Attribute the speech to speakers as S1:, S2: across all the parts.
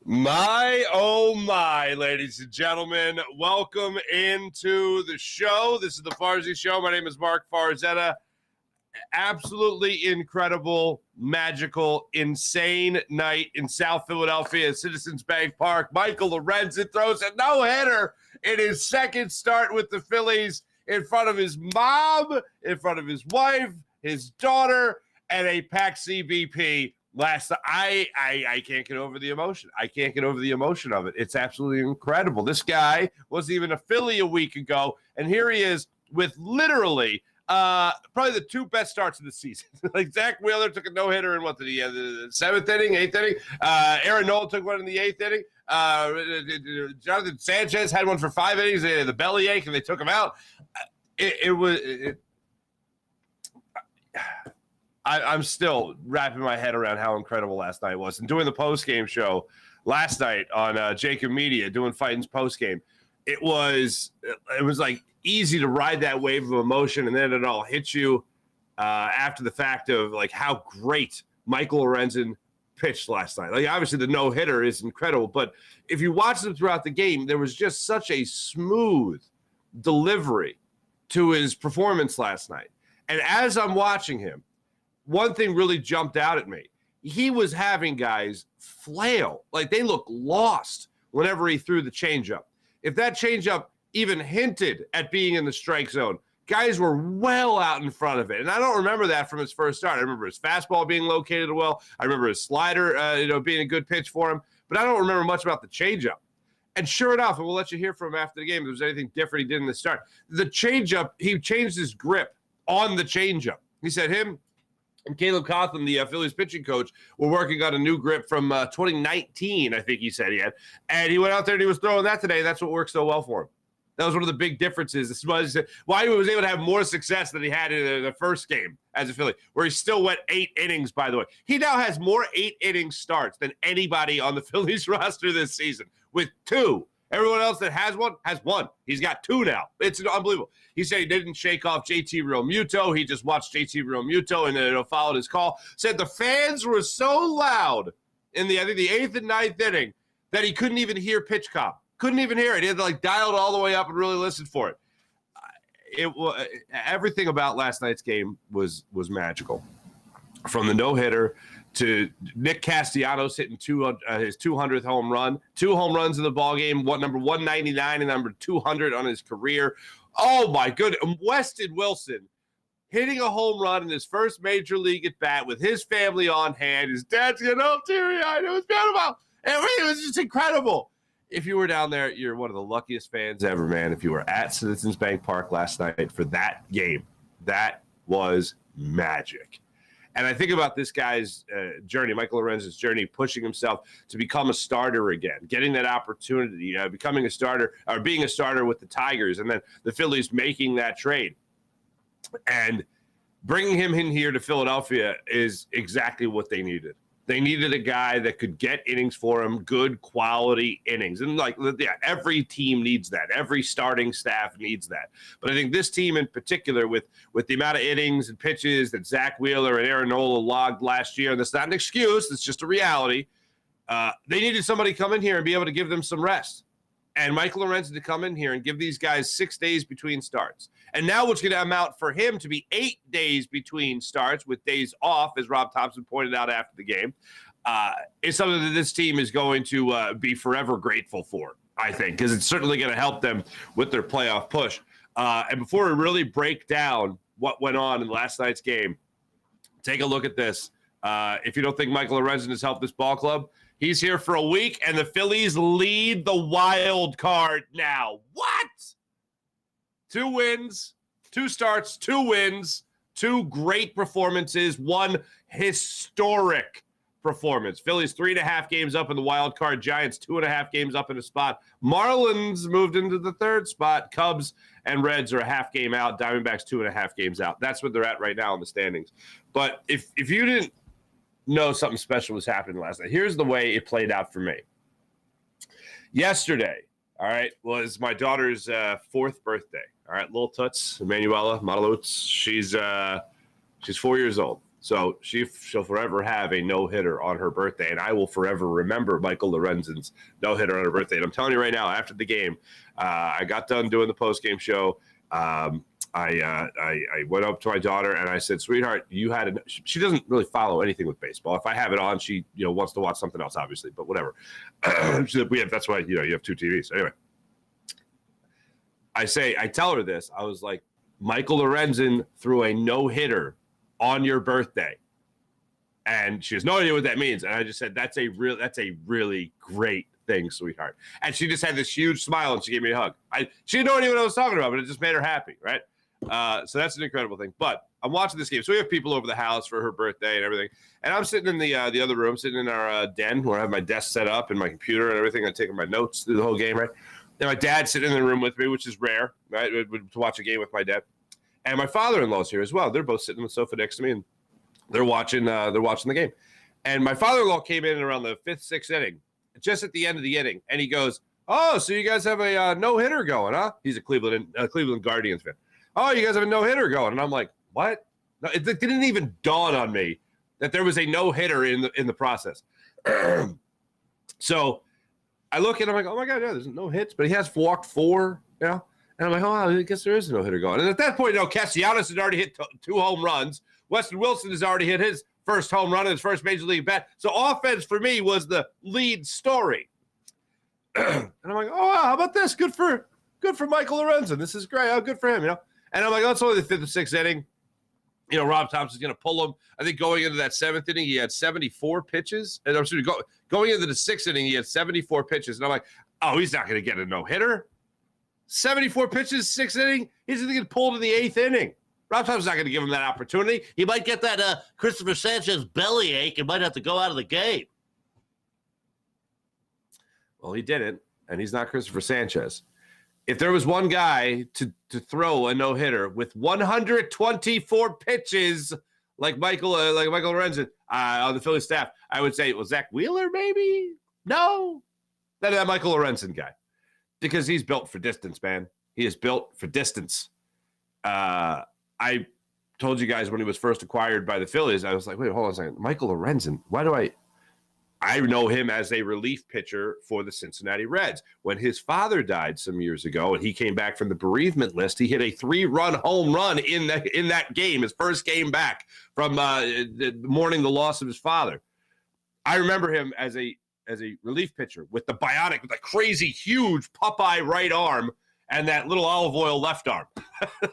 S1: My, oh my, ladies and gentlemen, welcome into the show. This is the Farzy Show. My name is Mark Farzetta. Absolutely incredible, magical, insane night in South Philadelphia at Citizens Bank Park. Michael Lorenzen throws a no-hitter in his second start with the Phillies in front of his mom, in front of his wife, his daughter, and a packed CBP. I can't get over the emotion. I can't get over the emotion of it. It's absolutely incredible. This guy wasn't even a Philly a week ago, and here he is with literally probably the two best starts of the season. Like Zach Wheeler took a no-hitter in the seventh inning, eighth inning. Aaron Nola took one in the eighth inning. Jonathan Sanchez had one for 5 innings. The bellyache, and they took him out. I'm still wrapping my head around how incredible last night was. And doing the post-game show last night on Jacob Media, doing Fighting's post-game, it was like easy to ride that wave of emotion, and then it all hits you after the fact of like how great Michael Lorenzen pitched last night. Like obviously the no-hitter is incredible, but if you watch him throughout the game, there was just such a smooth delivery to his performance last night. And as I'm watching him, one thing really jumped out at me. He was having guys flail. Like they look lost whenever he threw the changeup. If that changeup even hinted at being in the strike zone, guys were well out in front of it. And I don't remember that from his first start. I remember his fastball being located well. I remember his slider being a good pitch for him. But I don't remember much about the changeup. And sure enough, and we'll let you hear from him after the game if there's anything different he did in the start. The changeup, he changed his grip on the changeup. He said him and Caleb Cotham, the Phillies pitching coach, were working on a new grip from 2019, I think he said he had. And he went out there and he was throwing that today. That's what worked so well for him. That was one of the big differences. This was why he was able to have more success than he had in the first game as a Philly, where he still went 8 innings, by the way. He now has more 8-inning starts than anybody on the Phillies roster this season with 2. Everyone else that has one. He's got 2 now. It's unbelievable. He said he didn't shake off JT Realmuto. He just watched JT Realmuto and followed his call. Said the fans were so loud in the 8th and 9th inning that he couldn't even hear pitch cop. Couldn't even hear it. He had to dial it all the way up and really listen for it. Everything about last night's game was magical. From the no-hitter to Nick Castellanos hitting his 200th home run, 2 home runs in the ballgame, number 199 and number 200 on his career. Oh, my goodness. Weston Wilson hitting a home run in his first major league at bat with his family on hand. His dad's getting all teary-eyed. It was beautiful. It was just incredible. If you were down there, you're one of the luckiest fans ever, man. If you were at Citizens Bank Park last night for that game, that was magic. And I think about this guy's journey, Michael Lorenzen's journey, pushing himself to become a starter again, getting that opportunity, becoming a starter or being a starter with the Tigers, and then the Phillies making that trade. And bringing him in here to Philadelphia is exactly what they needed. They needed a guy that could get innings for him, good quality innings. And every team needs that. Every starting staff needs that. But I think this team in particular, with the amount of innings and pitches that Zach Wheeler and Aaron Nola logged last year, and that's not an excuse, it's just a reality, they needed somebody to come in here and be able to give them some rest. And Michael Lorenzen to come in here and give these guys 6 days between starts. And now what's going to amount for him to be 8 days between starts with days off, as Rob Thompson pointed out after the game, is something that this team is going to be forever grateful for, I think, because it's certainly going to help them with their playoff push. And before we really break down what went on in last night's game, take a look at this. If you don't think Michael Lorenzen has helped this ball club, he's here for a week, and the Phillies lead the wild card now. What? 2 wins, 2 starts, 2 wins, 2 great performances, 1 historic performance. Phillies 3.5 games up in the wild card. Giants 2.5 games up in a spot. Marlins moved into the 3rd spot. Cubs and Reds are a half game out. Diamondbacks 2.5 games out. That's what they're at right now in the standings. But if you didn't know something special was happening last night, here's the way it played out for me. Yesterday, all right, was my daughter's 4th birthday. All right, little Toots, Emanuela Matalutz. She's 4 years old. So she'll forever have a no-hitter on her birthday, and I will forever remember Michael Lorenzen's no-hitter on her birthday. And I'm telling you right now, after the game, I got done doing the post-game show. I went up to my daughter and I said, "Sweetheart, you had a." She doesn't really follow anything with baseball. If I have it on, she wants to watch something else, obviously, but whatever. That's why you have two TVs. Anyway, I tell her this. I was like, Michael Lorenzen threw a no-hitter on your birthday, and she has no idea what that means. And I just said, that's a really great thing, sweetheart. And she just had this huge smile and she gave me a hug. She had no idea what I was talking about, but it just made her happy, right? So that's an incredible thing. But I'm watching this game. So we have people over the house for her birthday and everything. And I'm sitting in the other room, sitting in our den where I have my desk set up and my computer and everything. I'm taking my notes through the whole game, right? And my dad's sitting in the room with me, which is rare, right? To watch a game with my dad. And my father-in-law's here as well. They're both sitting on the sofa next to me, and they're watching the game. And my father-in-law came in around the 5th, 6th inning, just at the end of the inning, and he goes, "Oh, so you guys have a no-hitter going, huh?" He's a Cleveland Guardians fan. "Oh, you guys have a no-hitter going," and I'm like, "What?" No, it didn't even dawn on me that there was a no-hitter in the process. So I look at him, I'm like, "Oh my God, yeah, there's no hits, but he has walked 4, And I'm like, oh, I guess there is a no-hitter going. And at that point, Castellanos had already hit 2 home runs. Weston Wilson has already hit his first home run in his first major league bat. So offense for me was the lead story. And I'm like, oh, wow, how about this? Good for Michael Lorenzen. This is great. Oh, good for him, And I'm like, oh, it's only the 5th or 6th inning. Rob Thompson's going to pull him. I think going into that 7th inning, he had 74 pitches. And going into the 6th inning, he had 74 pitches. And I'm like, oh, he's not going to get a no-hitter. 74 pitches, 6th inning. He's going to get pulled in the 8th inning. Rob Thompson's not going to give him that opportunity.
S2: He might get that Christopher Sanchez bellyache and might have to go out of the game.
S1: Well, he didn't, and he's not Christopher Sanchez. If there was one guy to throw a no-hitter with 124 pitches like Michael Lorenzen on the Phillies staff, I would say it was Zach Wheeler, maybe? No. That Michael Lorenzen guy. Because he's built for distance, man. He is built for distance. I told you guys when he was first acquired by the Phillies, I was like, wait, hold on a second. Michael Lorenzen, why do I know him as a relief pitcher for the Cincinnati Reds. When his father died some years ago and he came back from the bereavement list, he hit a 3-run home run in that game, his first game back from mourning the loss of his father. I remember him as a relief pitcher with the crazy huge Popeye right arm and that little olive oil left arm.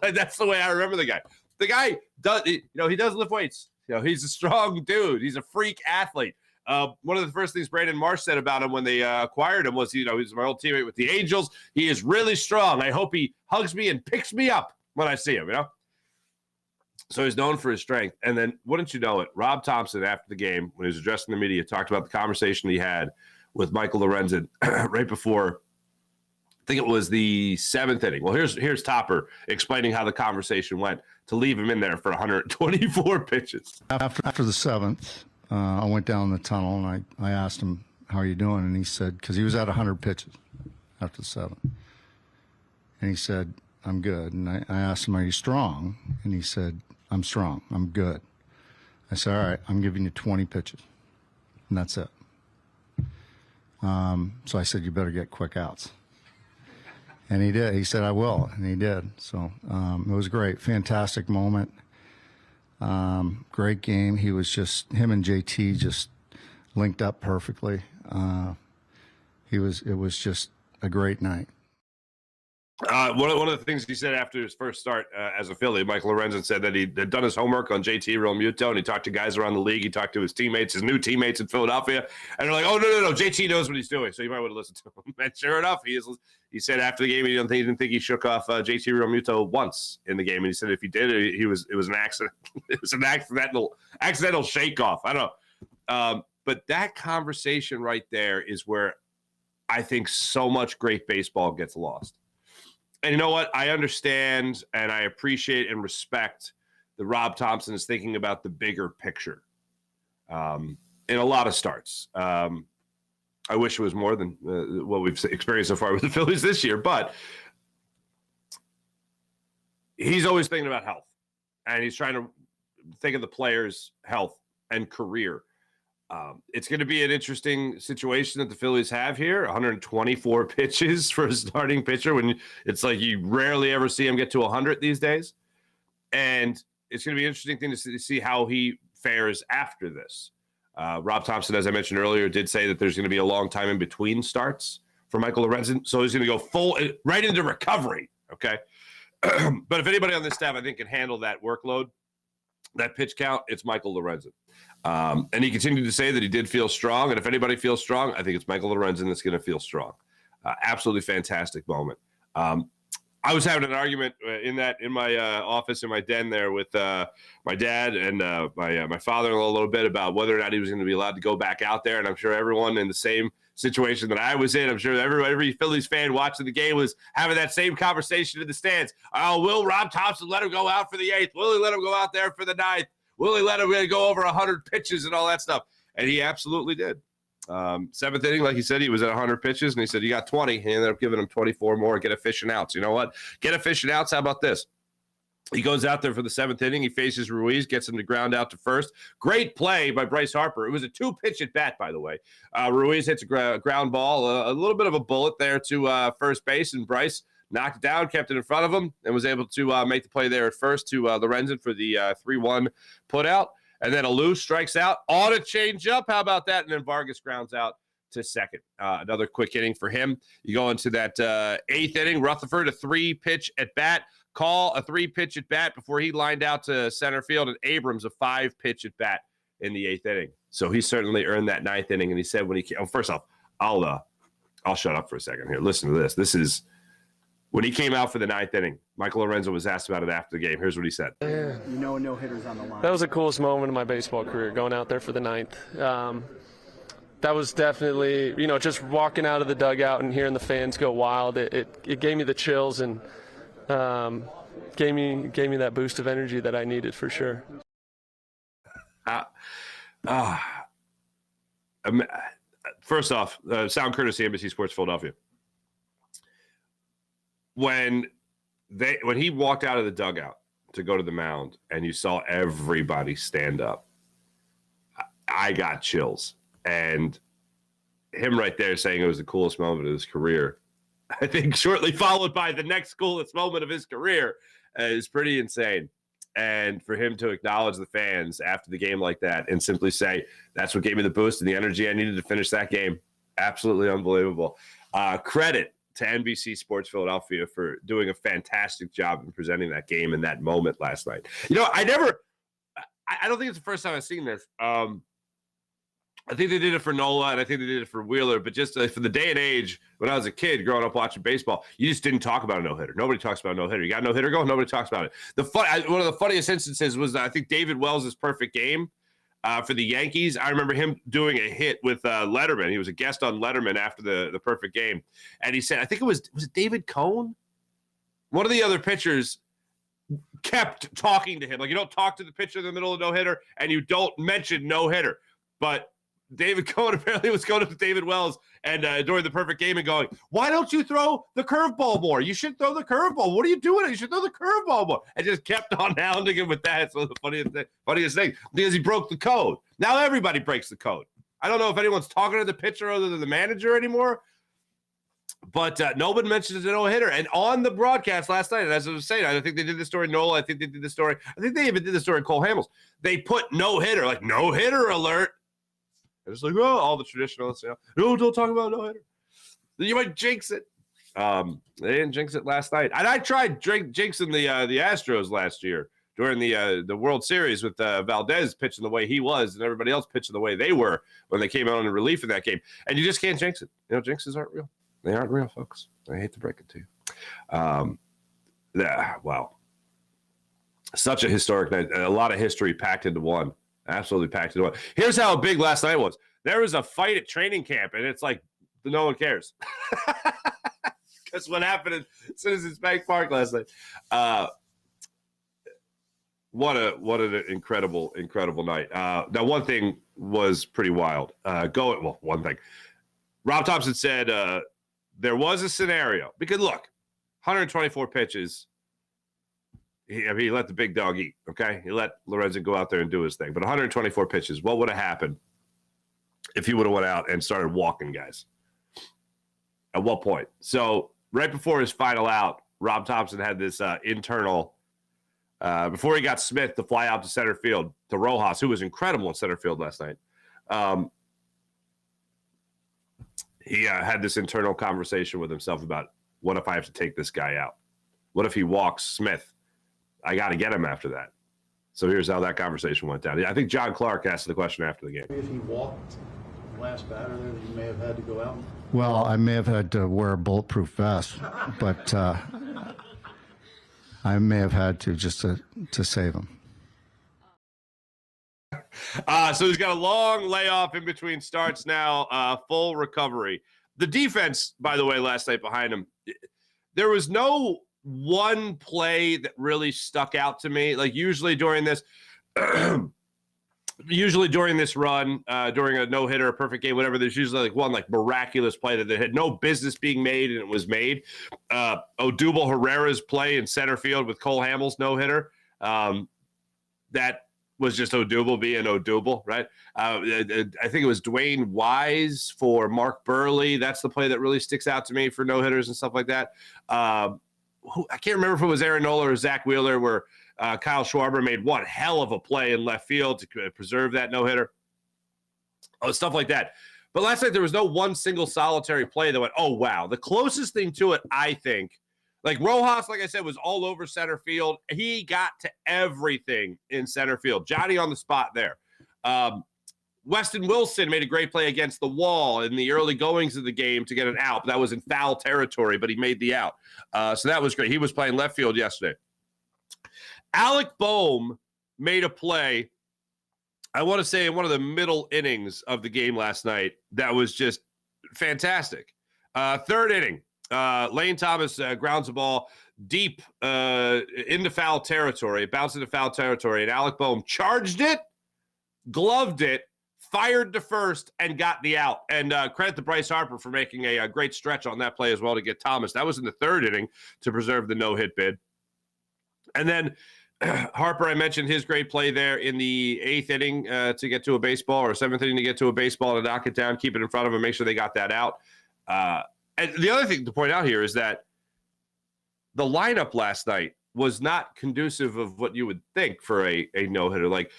S1: That's the way I remember the guy. The guy does, he does lift weights. He's a strong dude. He's a freak athlete. One of the first things Brandon Marsh said about him when they acquired him was, he's my old teammate with the Angels. He is really strong. I hope he hugs me and picks me up when I see him, So he's known for his strength. And then, wouldn't you know it, Rob Thompson, after the game, when he was addressing the media, talked about the conversation he had with Michael Lorenzen right before, I think it was the 7th inning. Well, here's Topper explaining how the conversation went to leave him in there for 124 pitches.
S3: After the 7th, I went down the tunnel and I asked him, how are you doing? And he said, because he was at 100 pitches after the 7th. And he said, I'm good. And I asked him, are you strong? And he said, I'm strong. I'm good. I said, all right, I'm giving you 20 pitches. And that's it. So I said, you better get quick outs. And he did. He said, I will. And he did. So it was great. Fantastic moment. Great game. Him and JT just linked up perfectly. It was just a great night.
S1: One of the things he said after his first start as a Philly, Michael Lorenzen said that he had done his homework on JT Realmuto, and he talked to guys around the league. He talked to his new teammates in Philadelphia, and they're like, "Oh no, JT knows what he's doing, so you might want to listen to him." And sure enough, he said after the game he didn't think he shook off JT Realmuto once in the game, and he said if he did, it was an accident. It was an accidental shake off. I don't know, but that conversation right there is where I think so much great baseball gets lost. And you know what? I understand and I appreciate and respect that Rob Thompson is thinking about the bigger picture in a lot of starts. I wish it was more than what we've experienced so far with the Phillies this year, but he's always thinking about health. And he's trying to think of the player's health and career. It's going to be an interesting situation that the Phillies have here. 124 pitches for a starting pitcher when it's like you rarely ever see him get to 100 these days. And it's going to be an interesting thing to see how he fares after this. Rob Thompson, as I mentioned earlier, did say that there's going to be a long time in between starts for Michael Lorenzen. So he's going to go right into recovery. Okay. But if anybody on this staff, I think, can handle that workload, that pitch count, it's Michael Lorenzen. And he continued to say that he did feel strong. And if anybody feels strong, I think it's Michael Lorenzen that's going to feel strong. Absolutely fantastic moment. I was having an argument in my office in my den there with my dad and my father-in-law a little bit about whether or not he was going to be allowed to go back out there. And I'm sure everyone in the same situation that I was in, I'm sure every Phillies fan watching the game was having that same conversation in the stands. Oh, will Rob Thompson let him go out for the 8th? Will he let him go out there for the 9th? Will he let him go over 100 pitches and all that stuff? And he absolutely did. 7th inning, like he said, he was at 100 pitches, and he said, you got 20. He ended up giving him 24 more, get a fish and outs. You know what? Get a fish and outs. How about this? He goes out there for the 7th inning. He faces Ruiz, gets him to ground out to first. Great play by Bryce Harper. It was a 2-pitch at bat, by the way. Ruiz hits a ground ball, a little bit of a bullet there to first base, and Bryce knocked it down, kept it in front of him, and was able to make the play there at first to Lorenzen for the 3-1 putout. And then Alou strikes out on a changeup. How about that? And then Vargas grounds out to second. Another quick inning for him. You go into that 8th inning. Rutherford, a 3-pitch at bat. Call a 3-pitch at bat before he lined out to center field. And Abrams, a 5-pitch at bat in the 8th inning. So he certainly earned that 9th inning. And he said when he came, first off, I'll shut up for a second here. Listen to this. This is when he came out for the 9th inning. Michael Lorenzen was asked about it after the game. Here's what he said.
S4: Yeah. No hitters on the line.
S5: That was the coolest moment of my baseball career, going out there for the 9th. That was definitely, just walking out of the dugout and hearing the fans go wild. It gave me the chills and gave me that boost of energy that I needed for sure.
S1: First off, sound courtesy NBC Sports Philadelphia. When he walked out of the dugout to go to the mound and you saw everybody stand up, I got chills. And him right there saying it was the coolest moment of his career, I think shortly followed by the next coolest moment of his career, is pretty insane. And for him to acknowledge the fans after the game like that and simply say, that's what gave me the boost and the energy I needed to finish that game, absolutely unbelievable. Credit to NBC Sports Philadelphia for doing a fantastic job in presenting that game in that moment last night. I don't think it's the first time I've seen this. I think they did it for Nola, and I think they did it for Wheeler, but just for the day and age, when I was a kid growing up watching baseball, you just didn't talk about a no-hitter. Nobody talks about a no-hitter. You got a no-hitter going? Nobody talks about it. One of the funniest instances was, I think, David Wells' perfect game for the Yankees. I remember him doing a hit with Letterman. He was a guest on Letterman after the perfect game, and he said, I think was it David Cohn? One of the other pitchers kept talking to him. Like, you don't talk to the pitcher in the middle of no-hitter, and you don't mention no-hitter. But David Cohn apparently was going up to David Wells and during the perfect game and going, why don't you throw the curveball more? You should throw the curveball. What are you doing? You should throw the curveball more. And just kept on hounding him with that. It's one of the funniest thing because he broke the code. Now everybody breaks the code. I don't know if anyone's talking to the pitcher other than the manager anymore, but nobody mentions a no-hitter. And on the broadcast last night, and as I was saying, I think they did the story Nola. I think they did the story. I think they even did the story Cole Hamels. They put no-hitter, like no-hitter alert. It's like, oh, all the traditionalists, no, don't talk about no-hitter. You might jinx it. They didn't jinx it last night. And I tried jinxing the Astros last year during the World Series with Valdez pitching the way he was and everybody else pitching the way they were when they came out in relief in that game. And you just can't jinx it. Jinxes aren't real. They aren't real, folks. I hate to break it to you. Wow. Such a historic night. A lot of history packed into one. Absolutely packed into one. Here's how big last night was. There was a fight at training camp, and it's like no one cares. That's what happened at Citizens Bank Park last night. What an incredible night. Now, one thing was pretty wild. One thing. Rob Thompson said there was a scenario. Because, look, 124 pitches, he let the big dog eat, okay? He let Lorenzen go out there and do his thing. But 124 pitches, what would have happened if he would have went out and started walking guys? At what point? So right before his final out, Rob Thompson had this internal, before he got Smith to fly out to center field to Rojas, who was incredible in center field last night. He had this internal conversation with himself about, what if I have to take this guy out? What if he walks Smith? I got to get him after that. So here's how that conversation went down. I think John Clark asked the question after the game.
S6: If he walked the last batter there, that you may have had to go out?
S3: Well, I may have had to wear a bulletproof vest, but I may have had to just to save him.
S1: So he's got a long layoff in between starts now, full recovery. The defense, by the way, last night behind him, there was no one play that really stuck out to me. Like usually during this run, during a no-hitter, a perfect game, whatever, there's usually like one like miraculous play that had no business being made and it was made. Odubel Herrera's play in center field with Cole Hamels no-hitter. That was just Odubel being Odubel, right? I think it was Dwayne Wise for Mark Burley. That's the play that really sticks out to me for no-hitters and stuff like that. I can't remember if it was Aaron Nola or Zach Wheeler where Kyle Schwarber made one hell of a play in left field to preserve that no-hitter. Oh, stuff like that. But last night there was no one single solitary play that went, oh, wow. The closest thing to it, I think, like Rojas, like I said, was all over center field. He got to everything in center field. Johnny on the spot there. Weston Wilson made a great play against the wall in the early goings of the game to get an out. That was in foul territory, but he made the out. So that was great. He was playing left field yesterday. Alec Boehm made a play, I want to say in one of the middle innings of the game last night, that was just fantastic. Third inning, Lane Thomas grounds the ball deep into foul territory. It bounced into foul territory, and Alec Boehm charged it, gloved it, fired to first, and got the out. And credit to Bryce Harper for making a great stretch on that play as well to get Thomas. That was in the third inning to preserve the no-hit bid. And then Harper, I mentioned his great play there in the eighth inning to get to a baseball, or seventh inning to get to a baseball to knock it down, keep it in front of him, make sure they got that out. And the other thing to point out here is that the lineup last night was not conducive of what you would think for a no-hitter. Like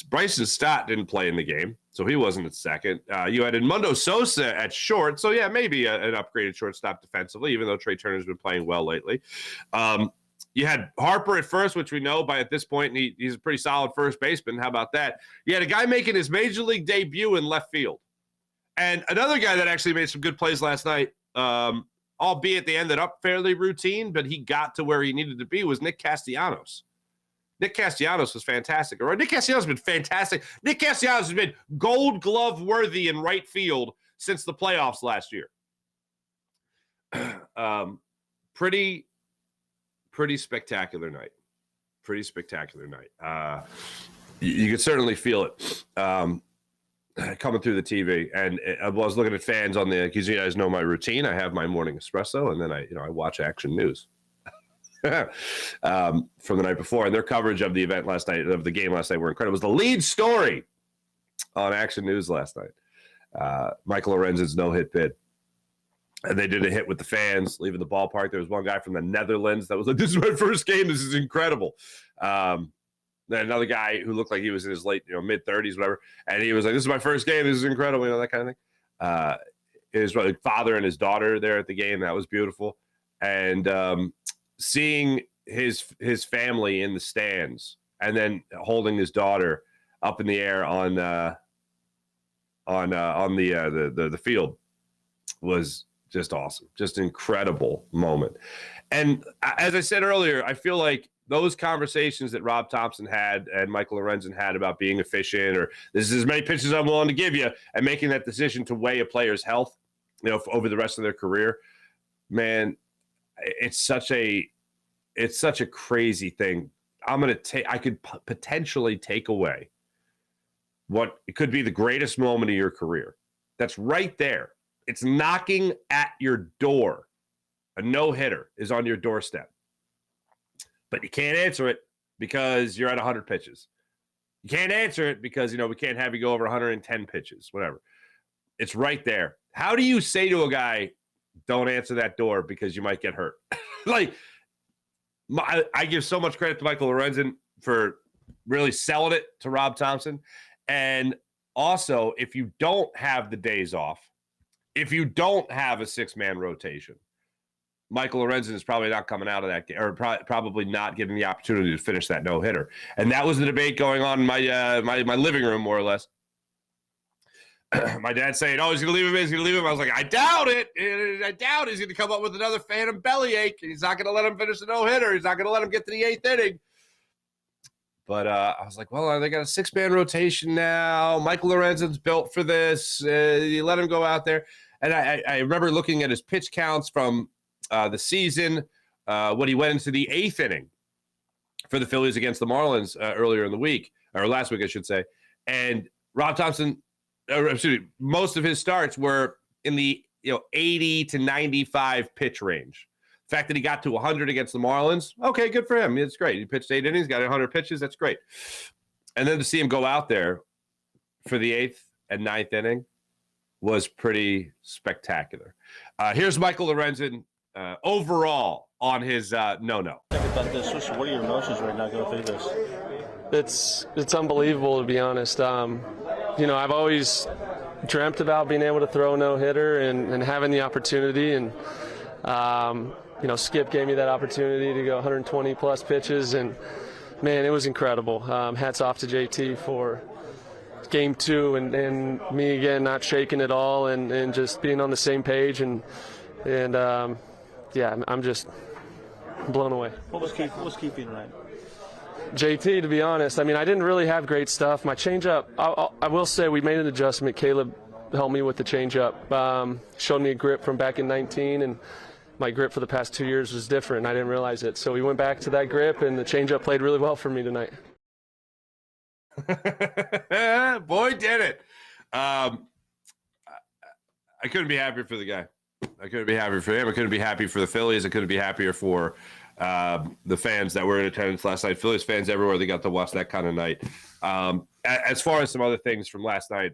S1: Bryson Stott didn't play in the game, so he wasn't at second. You had Edmundo Sosa at short, so yeah, maybe an upgraded shortstop defensively, even though Trey Turner's been playing well lately. You had Harper at first, which we know by at this point, and he's a pretty solid first baseman. How about that? You had a guy making his major league debut in left field. And another guy that actually made some good plays last night, albeit they ended up fairly routine, but he got to where he needed to be, was Nick Castellanos. Nick Castellanos was fantastic. Or Nick Castellanos has been fantastic. Nick Castellanos has been Gold Glove worthy in right field since the playoffs last year. Pretty spectacular night. Pretty spectacular night. You could certainly feel it coming through the TV. And I was looking at fans on the, because you guys know my routine. I have my morning espresso, and then I watch Action News from the night before. And their coverage of the event last night, of the game last night, were incredible. It was the lead story on Action News last night. Michael Lorenzen's no-hit bid. And they did a hit with the fans leaving the ballpark. There was one guy from the Netherlands that was like, this is my first game. This is incredible. Then another guy who looked like he was in his late, mid-30s, whatever. And he was like, this is my first game. This is incredible, that kind of thing. His father and his daughter there at the game. That was beautiful. And seeing his family in the stands and then holding his daughter up in the air on the field was just awesome. Just an incredible moment. And as I said earlier, I feel like those conversations that Rob Thompson had and Michael Lorenzen had about being efficient, or this is as many pitches I'm willing to give you, and making that decision to weigh a player's health, over the rest of their career, man, it's such a crazy thing. I could potentially take away what it could be the greatest moment of your career. That's right there. It's knocking at your door. A no-hitter is on your doorstep. But you can't answer it because you're at 100 pitches. You can't answer it because, we can't have you go over 110 pitches, whatever. It's right there. How do you say to a guy, don't answer that door because you might get hurt? I give so much credit to Michael Lorenzen for really selling it to Rob Thompson. And also, if you don't have the days off, if you don't have a 6-man rotation, Michael Lorenzen is probably not coming out of that game, or probably not getting the opportunity to finish that no-hitter. And that was the debate going on in my living room, more or less. My dad saying, he's going to leave him. He's going to leave him. I was like, I doubt it. I doubt he's going to come up with another phantom bellyache. He's not going to let him finish the no-hitter. He's not going to let him get to the 8th inning. But I was like, well, they got a 6-man rotation now. Michael Lorenzen's built for this. You let him go out there. And I remember looking at his pitch counts from the season when he went into the 8th inning for the Phillies against the Marlins earlier in the week, or last week, I should say. And Rob Thompson, most of his starts were in the 80 to 95 pitch range. The fact that he got to 100 against the Marlins, okay, good for him. It's great. He pitched 8 innings, got 100 pitches. That's great. And then to see him go out there for the 8th and 9th inning was pretty spectacular. Here's Michael Lorenzen overall on his no-no.
S6: Think about this. What are your emotions right now going through this?
S5: It's unbelievable, to be honest. I've always dreamt about being able to throw a no-hitter and having the opportunity. And, Skip gave me that opportunity to go 120-plus pitches. And, man, it was incredible. Hats off to JT for Game 2 and me, again, not shaking at all and just being on the same page. And I'm just blown away.
S6: What was keeping right?
S5: JT, to be honest. I didn't really have great stuff. My changeup, I will say we made an adjustment. Caleb helped me with the changeup. Showed me a grip from back in 19, and my grip for the past 2 years was different. I didn't realize it. So we went back to that grip, and the changeup played really well for me tonight.
S1: Boy, did it. I couldn't be happier for the guy. I couldn't be happier for him. I couldn't be happy for the Phillies. I couldn't be happier for the fans that were in attendance last night. Phillies fans everywhere. They got to watch that kind of night. As far as some other things from last night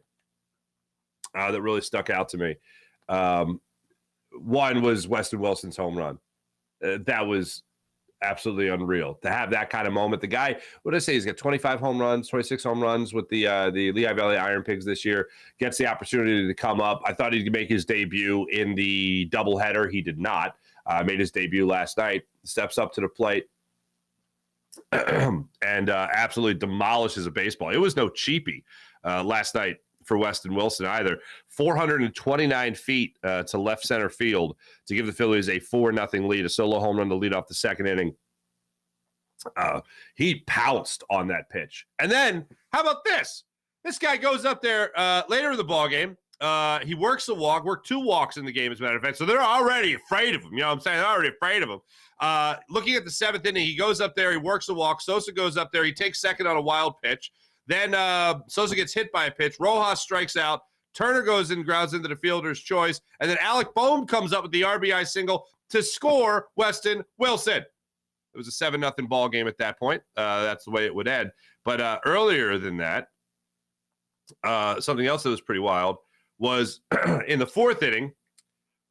S1: that really stuck out to me, one was Weston Wilson's home run. That was absolutely unreal to have that kind of moment. The guy, what did I say? He's got 25 home runs, 26 home runs with the Lehigh Valley Iron Pigs this year. Gets the opportunity to come up. I thought he'd make his debut in the doubleheader. He did not. Made his debut last night. Steps up to the plate and absolutely demolishes a baseball. It was no cheapie last night for Weston Wilson either. 429 feet to left center field to give the Phillies a 4-0 lead, a solo home run to lead off the second inning. He pounced on that pitch. And then, how about this? This guy goes up there later in the ballgame. He works the walk, worked 2 walks in the game, as a matter of fact. So they're already afraid of him. You know what I'm saying? They're already afraid of him. Looking at the 7th inning, he goes up there, he works the walk. Sosa goes up there, he takes second on a wild pitch. Then Sosa gets hit by a pitch. Rojas strikes out. Turner goes and grounds into the fielder's choice. And then Alec Boehm comes up with the RBI single to score Weston Wilson. It was a 7-0 ball game at that point. That's the way it would end. But earlier than that, something else that was pretty wild was in the 4th inning,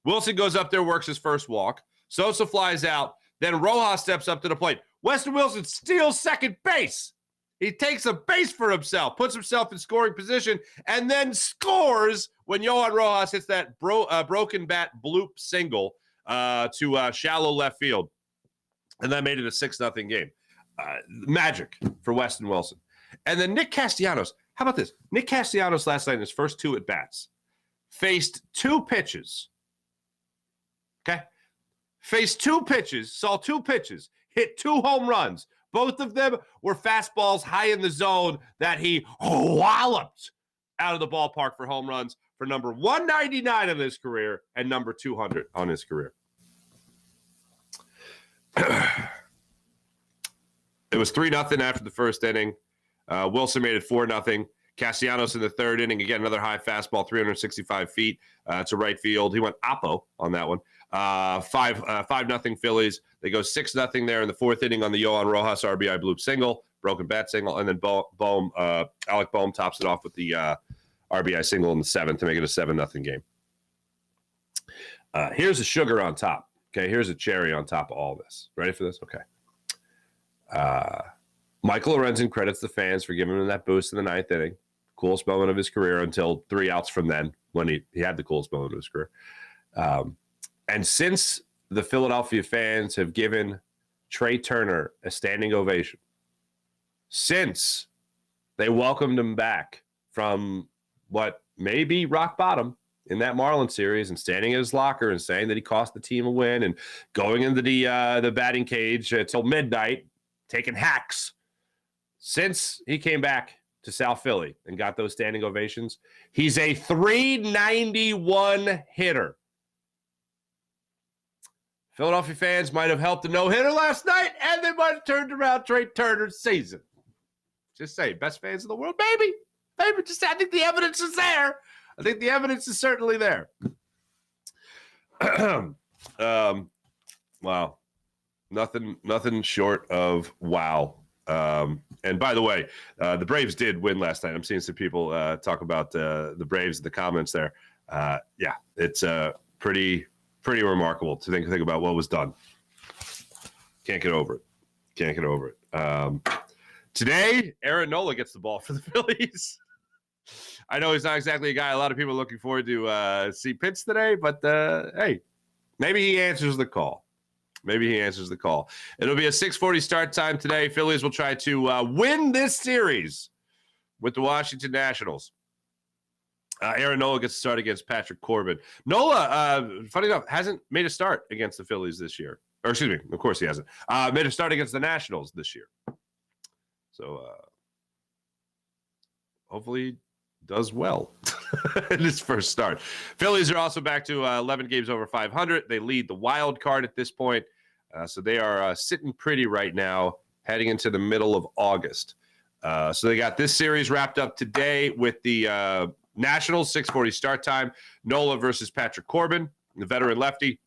S1: Wilson goes up there, works his first walk. Sosa flies out. Then Rojas steps up to the plate. Weston Wilson steals second base. He takes a base for himself, puts himself in scoring position, and then scores when Yohan Rojas hits that broken bat bloop single to shallow left field. And that made it a 6-0 game. Magic for Weston Wilson. And then Nick Castellanos. How about this? Nick Castellanos last night in his first 2 at-bats faced 2 pitches. Okay? Faced 2 pitches, saw 2 pitches, hit 2 home runs. Both of them were fastballs high in the zone that he walloped out of the ballpark for home runs for number 199 in his career and number 200 on his career. It was 3-0 after the first inning. Wilson made it 4-0. Castellanos in the third inning, again, another high fastball, 365 feet to right field. He went oppo on that one. 5-0 Phillies. They go 6-0 there in the fourth inning on the Yohan Rojas RBI bloop single, broken bat single, and then Alec Boehm tops it off with the RBI single in the seventh to make it a 7-0 game. Here's a sugar on top. Okay, here's a cherry on top of all this. Ready for this? Okay. Michael Lorenzen credits the fans for giving him that boost in the ninth inning. Coolest moment of his career until 3 outs from then when he had the coolest moment of his career. And since the Philadelphia fans have given Trey Turner a standing ovation, since they welcomed him back from what may be rock bottom in that Marlins series and standing in his locker and saying that he cost the team a win and going into the batting cage until midnight, taking hacks. Since he came back to South Philly and got those standing ovations, he's a .391 hitter. Philadelphia fans might have helped a no-hitter last night, and they might have turned around Trey Turner's season. Just say, best fans in the world, maybe. Maybe. Just, I think the evidence is there. I think the evidence is certainly there. Wow. Nothing short of wow. And by the way, the Braves did win last night. I'm seeing some people talk about the Braves in the comments there. Yeah, it's pretty remarkable to think about what was done. Can't get over it. Today, Aaron Nola gets the ball for the Phillies. I know he's not exactly a guy a lot of people are looking forward to see pitch today, but hey, maybe he answers the call. It'll be a 6:40 start time today. Phillies will try to win this series with the Washington Nationals. Aaron Nola gets to start against Patrick Corbin. Nola, funny enough, hasn't made a start against the Phillies this year. Or excuse me, of course he hasn't. Made a start against the Nationals this year. So hopefully he does well in his first start. Phillies are also back to 11 games over 500. They lead the wild card at this point. So they are sitting pretty right now, heading into the middle of August. So they got this series wrapped up today with the Nationals, 6:40 start time. Nola versus Patrick Corbin, the veteran lefty.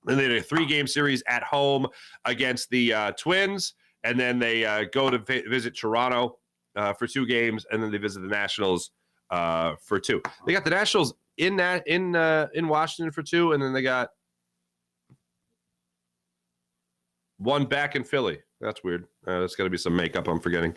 S1: Then they had a 3-game series at home against the Twins. And then they go to visit Toronto for 2 games, and then they visit the Nationals for 2. They got the Nationals in Washington for 2, and then they got 1 back in Philly. That's weird. That's got to be some makeup I'm forgetting.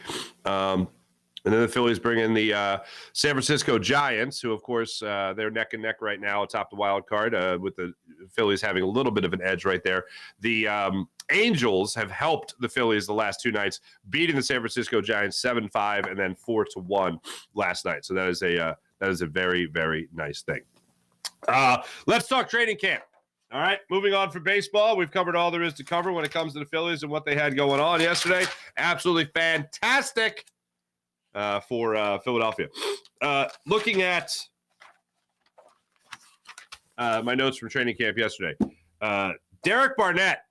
S1: And then the Phillies bring in the San Francisco Giants, who, of course, they're neck and neck right now atop the wild card, with the Phillies having a little bit of an edge right there. The Angels have helped the Phillies the last 2 nights, beating the San Francisco Giants 7-5 and then 4-1 last night. So that is a very, very nice thing. Let's talk training camp. All right, moving on from baseball. We've covered all there is to cover when it comes to the Phillies and what they had going on yesterday. Absolutely fantastic for Philadelphia. Looking at my notes from training camp yesterday. Derek Barnett,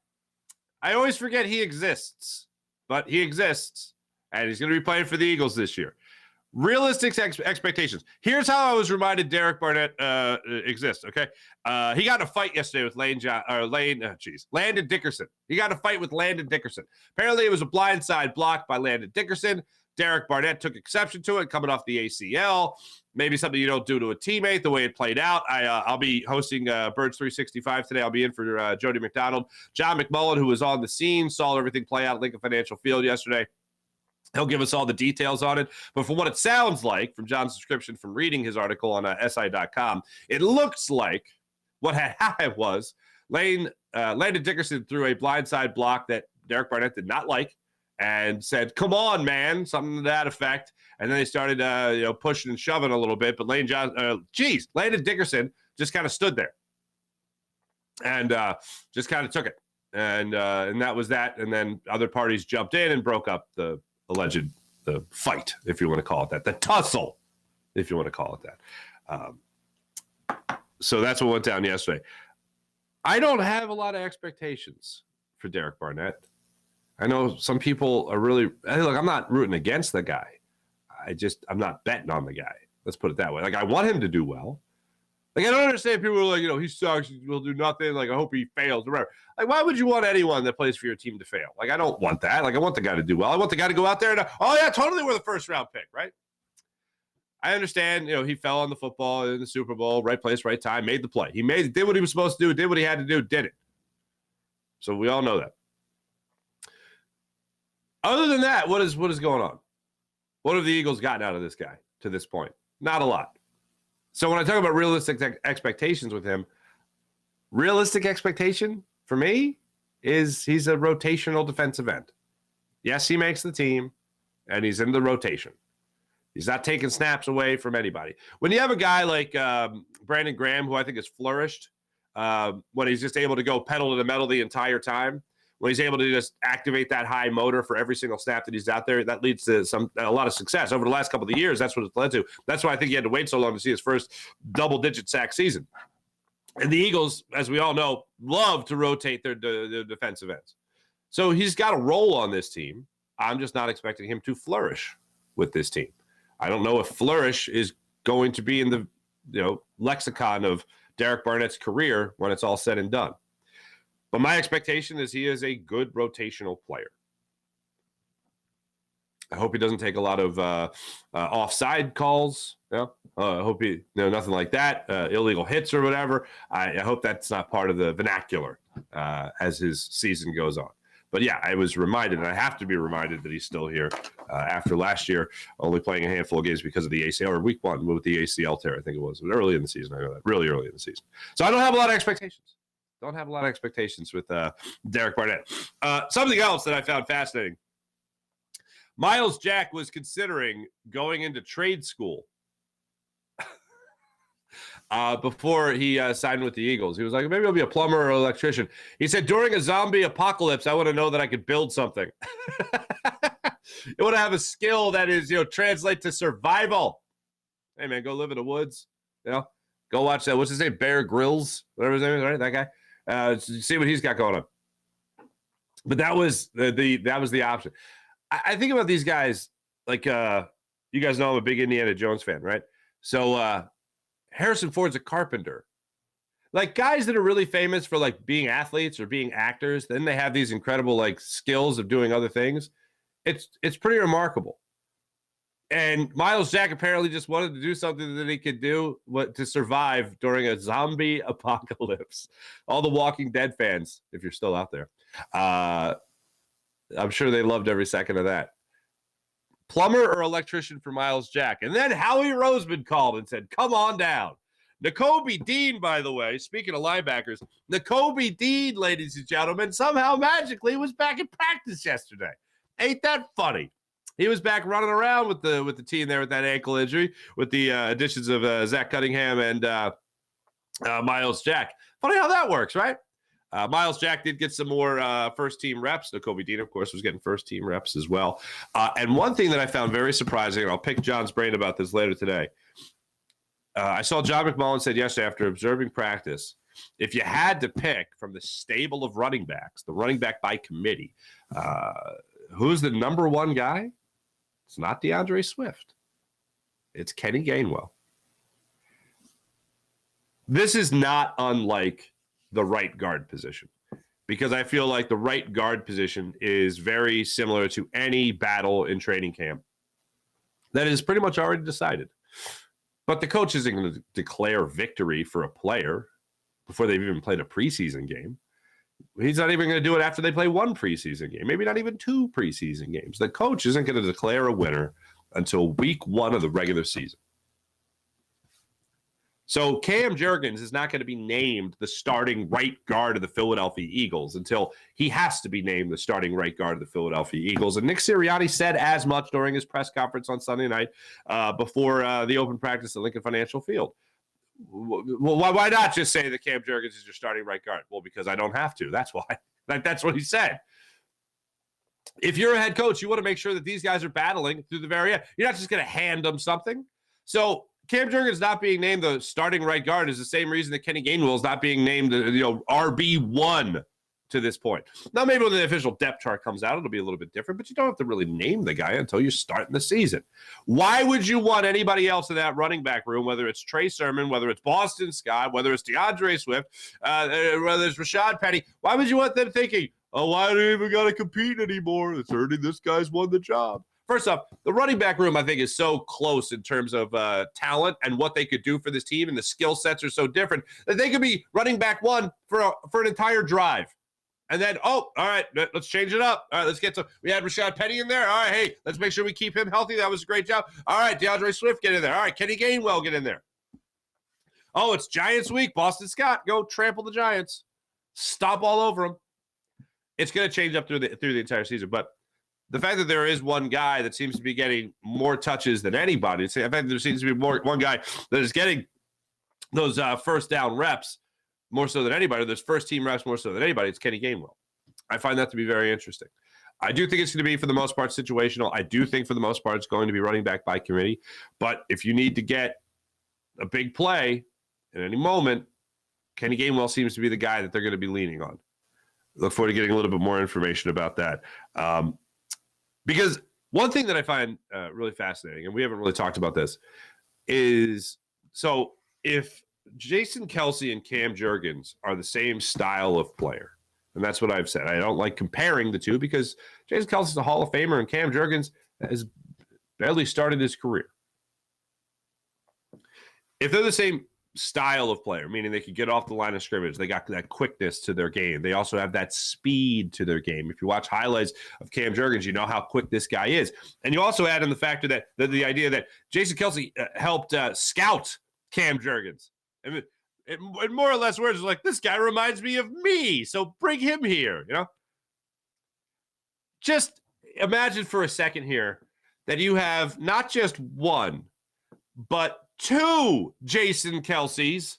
S1: I always forget he exists, but he exists, and he's going to be playing for the Eagles this year. Realistic expectations. Here's how I was reminded Derek Barnett exists, okay? He got in a fight yesterday with Landon Dickerson. He got in a fight with Landon Dickerson. Apparently, it was a blindside block by Landon Dickerson. Derek Barnett took exception to it, coming off the ACL. Maybe something you don't do to a teammate, the way it played out. I'll be hosting Birds 365 today. I'll be in for Jody McDonald. John McMullen, who was on the scene, saw everything play out at Lincoln Financial Field yesterday. He'll give us all the details on it. But from what it sounds like, from John's description, from reading his article on SI.com, it looks like what had happened was Landon Dickerson threw a blindside block that Derek Barnett did not like and said, "Come on, man," something to that effect. And then they started pushing and shoving a little bit. But Landon Dickerson just kind of stood there and just kind of took it. And that was that. And then other parties jumped in and broke up the fight, if you want to call it that, the tussle, if you want to call it that. So that's what went down yesterday. I don't have a lot of expectations for Derek Barnett. I know some people are really, hey, look, I'm not rooting against the guy. I'm not betting on the guy. Let's put it that way. Like, I want him to do well. Like, I don't understand people who are like, he sucks, he'll do nothing. Like, I hope he fails, whatever. Like, why would you want anyone that plays for your team to fail? Like, I don't want that. Like, I want the guy to do well. I want the guy to go out there and, oh, yeah, totally, we're the first round pick, right? I understand, he fell on the football in the Super Bowl, right place, right time, made the play. He did what he was supposed to do, did what he had to do, did it. So we all know that. Other than that, what is going on? What have the Eagles gotten out of this guy to this point? Not a lot. So when I talk about realistic expectations with him, realistic expectation for me is he's a rotational defensive end. Yes, he makes the team, and he's in the rotation. He's not taking snaps away from anybody. When you have a guy like Brandon Graham, who I think has flourished, when he's just able to go pedal to the metal the entire time, when he's able to just activate that high motor for every single snap that he's out there, that leads to a lot of success. Over the last couple of years, that's what it's led to. That's why I think he had to wait so long to see his first double-digit sack season. And the Eagles, as we all know, love to rotate their defensive ends. So he's got a role on this team. I'm just not expecting him to flourish with this team. I don't know if flourish is going to be in the lexicon of Derek Barnett's career when it's all said and done. But my expectation is he is a good rotational player. I hope he doesn't take a lot of offside calls. I hope he, nothing like that, illegal hits or whatever. I hope that's not part of the vernacular as his season goes on. But yeah, I was reminded, and I have to be reminded that he's still here after last year, only playing a handful of games because of the ACL, or week 1 with the ACL tear, I think it was early in the season. I know that, really early in the season. So I don't have a lot of expectations. Don't have a lot of expectations with Derek Barnett. Something else that I found fascinating. Miles Jack was considering going into trade school before he signed with the Eagles. He was like, maybe I'll be a plumber or electrician. He said, during a zombie apocalypse, I want to know that I could build something. You want to have a skill that is, translate to survival. Hey, man, go live in the woods. Go watch that. What's his name? Bear Grylls, whatever his name is, right? That guy. See what he's got going on. But that was the option. I think about these guys like you guys know I'm a big Indiana Jones fan, right? So Harrison Ford's a carpenter. Like guys that are really famous for like being athletes or being actors, then they have these incredible like skills of doing other things. It's pretty remarkable. And Miles Jack apparently just wanted to do something that he could do to survive during a zombie apocalypse. All the Walking Dead fans, if you're still out there, I'm sure they loved every second of that. Plumber or electrician for Miles Jack. And then Howie Roseman called and said, come on down. Nakobe Dean, by the way, speaking of linebackers, Nakobe Dean, ladies and gentlemen, somehow magically was back in practice yesterday. Ain't that funny? He was back running around with the team there with that ankle injury, with the additions of Zach Cunningham and Miles Jack. Funny how that works, right? Miles Jack did get some more first-team reps. Nakobe Dean, of course, was getting first-team reps as well. And one thing that I found very surprising, and I'll pick John's brain about this later today, I saw John McMullen said yesterday after observing practice, if you had to pick from the stable of running backs, the running back by committee, who's the number one guy? It's not DeAndre Swift. It's Kenny Gainwell. This is not unlike the right guard position, because I feel like the right guard position is very similar to any battle in training camp that is pretty much already decided. But the coach isn't going to declare victory for a player before they've even played a preseason game. He's not even going to do it after they play one preseason game, maybe not even two preseason games. The coach isn't going to declare a winner until week 1 of the regular season. So Cam Jurgens is not going to be named the starting right guard of the Philadelphia Eagles until he has to be named the starting right guard of the Philadelphia Eagles. And Nick Sirianni said as much during his press conference on Sunday night before the open practice at Lincoln Financial Field. Well, why not just say that Cam Jurgens is your starting right guard? Well, because I don't have to. That's why. That's what he said. If you're a head coach, you want to make sure that these guys are battling through the very end. You're not just going to hand them something. So Cam Jurgens not being named the starting right guard is the same reason that Kenny Gainwell is not being named, RB1 to this point. Now, maybe when the official depth chart comes out, it'll be a little bit different, but you don't have to really name the guy until you start in the season. Why would you want anybody else in that running back room, whether it's Trey Sermon, whether it's Boston Scott, whether it's DeAndre Swift, whether it's Rashad Penny? Why would you want them thinking, oh, why do we even got to compete anymore? It's hurting this guy's won the job. First off, the running back room, I think, is so close in terms of talent and what they could do for this team, and the skill sets are so different that they could be running back one for an entire drive. And then, oh, all right, let's change it up. All right, let's get some. We had Rashad Penny in there. All right, hey, let's make sure we keep him healthy. That was a great job. All right, DeAndre Swift, get in there. All right, Kenny Gainwell, get in there. Oh, it's Giants week. Boston Scott, go trample the Giants. Stomp all over them. It's going to change up through the entire season. But the fact that there is one guy that seems to be getting more touches than anybody, in fact, there seems to be one guy that is getting those first down reps more so than anybody, those first team reps more so than anybody, it's Kenny Gainwell. I find that to be very interesting. I do think it's going to be, for the most part, situational. I do think, for the most part, it's going to be running back by committee. But if you need to get a big play at any moment, Kenny Gainwell seems to be the guy that they're going to be leaning on. Look forward to getting a little bit more information about that. Because one thing that I find really fascinating, and we haven't really talked about this, is so if Jason Kelce and Cam Jurgens are the same style of player, and that's what I've said. I don't like comparing the two because Jason Kelce is a Hall of Famer and Cam Jurgens has barely started his career. If they're the same style of player, meaning they could get off the line of scrimmage, they got that quickness to their game, they also have that speed to their game. If you watch highlights of Cam Jurgens, you know how quick this guy is. And you also add in the factor that the idea that Jason Kelce helped scout Cam Jurgens. I mean, in more or less words, it's like, this guy reminds me of me, so bring him here, you know? Just imagine for a second here that you have not just one, but two Jason Kelces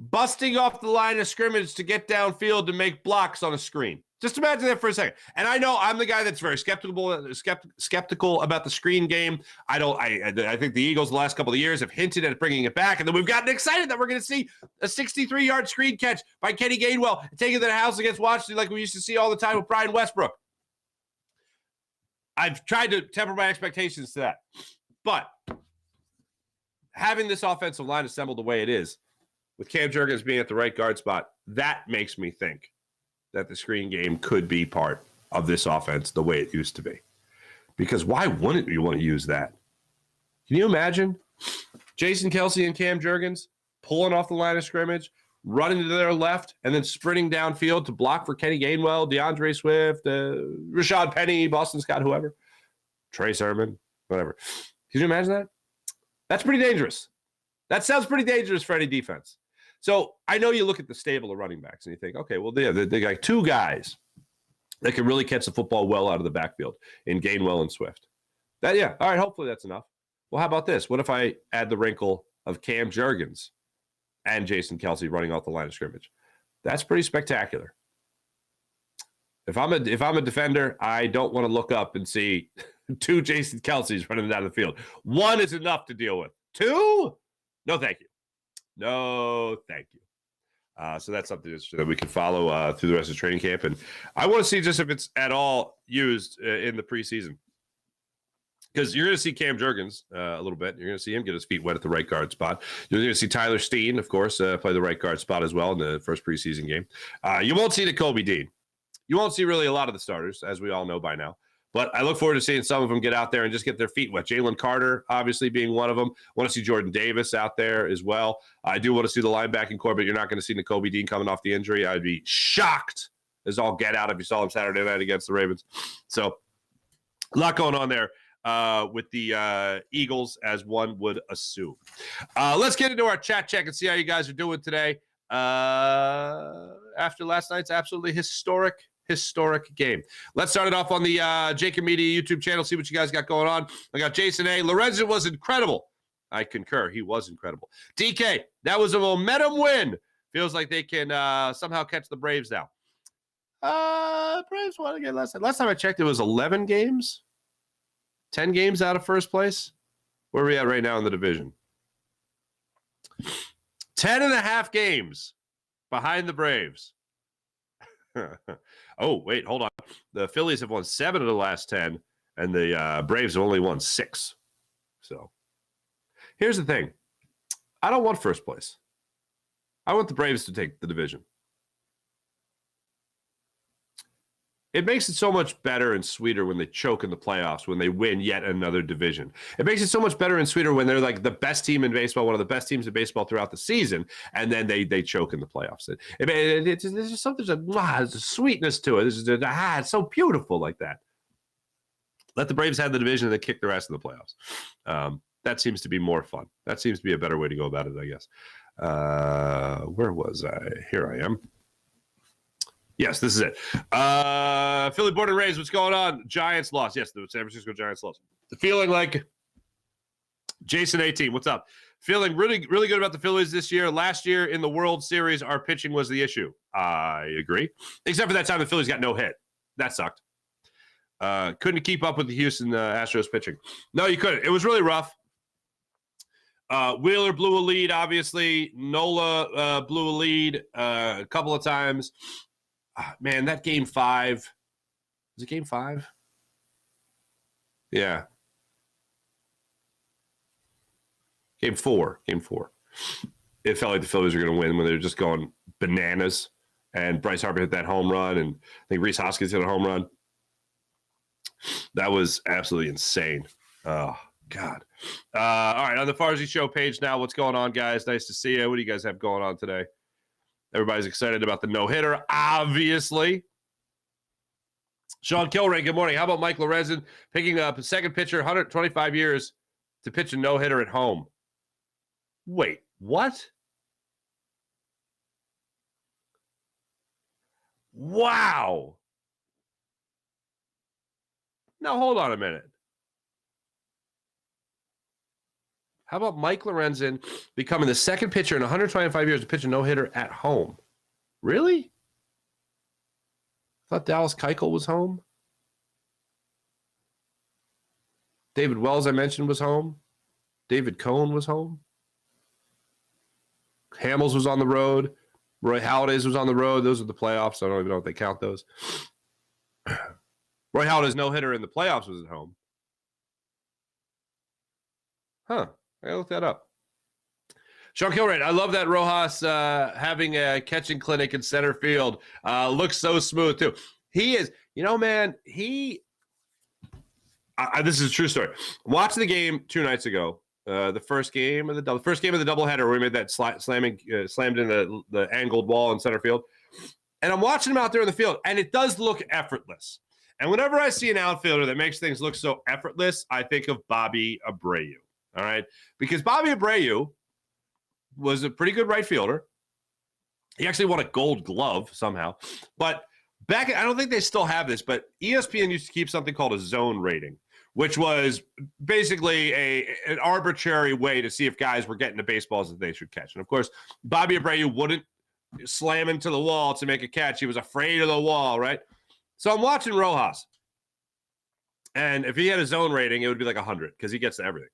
S1: busting off the line of scrimmage to get downfield to make blocks on a screen. Just imagine that for a second. And I know I'm the guy that's very skeptical about the screen game. I think the Eagles the last couple of years have hinted at bringing it back, and then we've gotten excited that we're going to see a 63-yard screen catch by Kenny Gainwell and taking it to the house against Washington like we used to see all the time with Brian Westbrook. I've tried to temper my expectations to that. But having this offensive line assembled the way it is, with Cam Jurgens being at the right guard spot, that makes me think that the screen game could be part of this offense the way it used to be. Because why wouldn't you want to use that? Can you imagine Jason Kelce and Cam Jurgens pulling off the line of scrimmage, running to their left, and then sprinting downfield to block for Kenny Gainwell, DeAndre Swift, Rashad Penny, Boston Scott, whoever, Trey Sermon, whatever. Can you imagine that? That's pretty dangerous. That sounds pretty dangerous for any defense. So I know you look at the stable of running backs and you think, okay, well, they got two guys that can really catch the football well out of the backfield in Gainwell and Swift. All right, hopefully that's enough. Well, how about this? What if I add the wrinkle of Cam Jurgens and Jason Kelce running off the line of scrimmage? That's pretty spectacular. If I'm a defender, I don't want to look up and see two Jason Kelces running down the field. One is enough to deal with. Two? No, thank you. No, thank you. So that's something that we can follow through the rest of training camp. And I want to see just if it's at all used in the preseason. Because you're going to see Cam Jurgens a little bit. You're going to see him get his feet wet at the right guard spot. You're going to see Tyler Steen, of course, play the right guard spot as well in the first preseason game. You won't see Kobe Dean. You won't see really a lot of the starters, as we all know by now. But I look forward to seeing some of them get out there and just get their feet wet. Jalen Carter, obviously, being one of them. Want to see Jordan Davis out there as well. I do want to see the linebacking core, but you're not going to see Nakobe Dean coming off the injury. I'd be shocked as all get out if you saw him Saturday night against the Ravens. So a lot going on there with the Eagles, as one would assume. Let's get into our chat check and see how you guys are doing today. After last night's absolutely historic game. Let's start it off on the Jacob Media YouTube channel, see what you guys got going on. I got Jason A. Lorenzen was incredible. I concur. He was incredible. DK, that was a momentum win. Feels like they can somehow catch the Braves now. Braves won again last time. Last time I checked, it was 11 games. 10 games out of first place. Where are we at right now in the division? 10.5 games behind the Braves. Oh, wait, hold on. The Phillies have won 7 of the last 10, and the Braves have only won 6. So here's the thing. I don't want first place. I want the Braves to take the division. It makes it so much better and sweeter when they choke in the playoffs, when they win yet another division. It makes it so much better and sweeter when they're like the best team in baseball, one of the best teams in baseball throughout the season, and then they choke in the playoffs. There's just something, there's a sweetness to it. It's so beautiful like that. Let the Braves have the division and then kick the rest of the playoffs. That seems to be more fun. That seems to be a better way to go about it, I guess. Where was I? Here I am. Yes, this is it. Philly born and raised. What's going on? Giants lost. Yes, the San Francisco Giants lost. Feeling like Jason 18. What's up? Feeling really, really good about the Phillies this year. Last year in the World Series, our pitching was the issue. I agree. Except for that time the Phillies got no hit. That sucked. Couldn't keep up with the Houston Astros pitching. No, you couldn't. It was really rough. Wheeler blew a lead, obviously. Nola blew a lead a couple of times. Man, that game 5. Was it game 5? Yeah. Game 4. It felt like the Phillies were going to win when they were just going bananas. And Bryce Harper hit that home run, and I think Rhys Hoskins hit a home run. That was absolutely insane. Oh, God. All right, on the Farzy Show page now, what's going on, guys? Nice to see you. What do you guys have going on today? Everybody's excited about the no-hitter, obviously. Sean Kilrain, good morning. How about Mike Lorenzen picking up a second pitcher, 125 years, to pitch a no-hitter at home? Wait, what? Wow. Now, hold on a minute. How about Mike Lorenzen becoming the second pitcher in 125 years to pitch a no-hitter at home? Really? I thought Dallas Keuchel was home. David Wells, I mentioned, was home. David Cohn was home. Hamels was on the road. Roy Halladay's was on the road. Those are the playoffs. So I don't even know if they count those. Roy Halladay's no-hitter in the playoffs was at home. Huh. I gotta look that up. Sean Kilrain, I love that Rojas having a catching clinic in center field. Looks so smooth, too. He is, man, this is a true story. Watching the game 2 nights ago, the first game of the doubleheader where we made that slammed in the angled wall in center field. And I'm watching him out there in the field, and it does look effortless. And whenever I see an outfielder that makes things look so effortless, I think of Bobby Abreu. All right, because Bobby Abreu was a pretty good right fielder. He actually won a Gold Glove somehow. But I don't think they still have this, but ESPN used to keep something called a zone rating, which was basically an arbitrary way to see if guys were getting the baseballs that they should catch. And, of course, Bobby Abreu wouldn't slam into the wall to make a catch. He was afraid of the wall, right? So I'm watching Rojas. And if he had a zone rating, it would be like 100 because he gets to everything.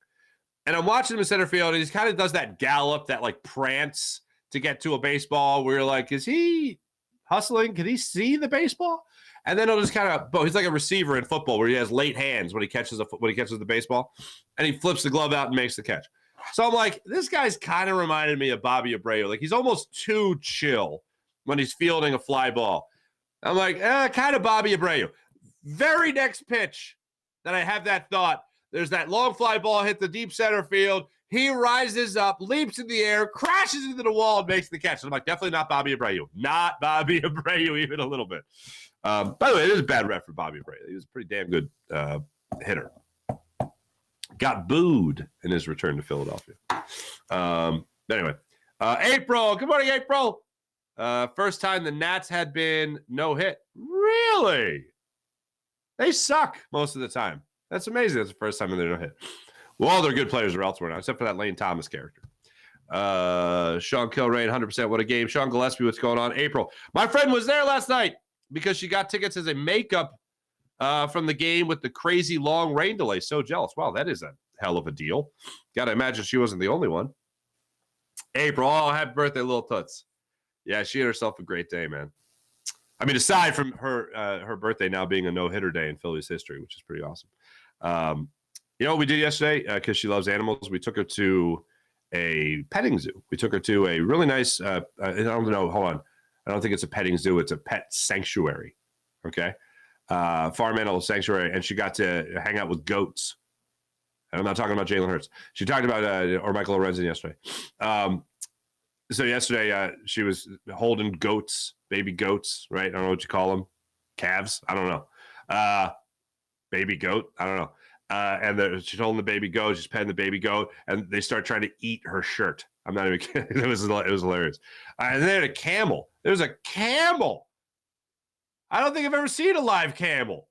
S1: And I'm watching him in center field, and he kind of does that gallop, that like prance to get to a baseball where you're like, is he hustling? Can he see the baseball? And then he'll just kind of, he's like a receiver in football where he has late hands when he catches the baseball, and he flips the glove out and makes the catch. So I'm like, this guy's kind of reminded me of Bobby Abreu. Like, he's almost too chill when he's fielding a fly ball. I'm like, kind of Bobby Abreu. Very next pitch that I have that thought, there's that long fly ball hit the deep center field. He rises up, leaps in the air, crashes into the wall, and makes the catch. And I'm like, definitely not Bobby Abreu. Not Bobby Abreu even a little bit. By the way, it is a bad rep for Bobby Abreu. He was a pretty damn good hitter. Got booed in his return to Philadelphia. Anyway, April. Good morning, April. First time the Nats had been no hit. Really? They suck most of the time. That's amazing. That's the first time they're no hit. Well, all their good players are elsewhere now, except for that Lane Thomas character. Sean Kilrain, 100%. What a game. Sean Gillespie, what's going on? April. My friend was there last night because she got tickets as a makeup from the game with the crazy long rain delay. So jealous. Wow, that is a hell of a deal. Got to imagine she wasn't the only one. April, happy birthday, little toots. Yeah, she had herself a great day, man. I mean, aside from her birthday now being a no-hitter day in Phillies history, which is pretty awesome. You know what we did yesterday? Because she loves animals, we took her to a petting zoo. We took her to a really nice, I don't know, hold on. I don't think it's a petting zoo. It's a pet sanctuary, okay? Farm animal sanctuary, and she got to hang out with goats. And I'm not talking about Jalen Hurts. She talked about, or Michael Lorenzen yesterday. So yesterday, she was holding goats, baby goats, right? I don't know what you call them. Calves? I don't know. Baby goat? I don't know. And she's holding the baby goat. She's petting the baby goat, and they start trying to eat her shirt. I'm not even kidding. It was hilarious. And then a camel. There's a camel. I don't think I've ever seen a live camel.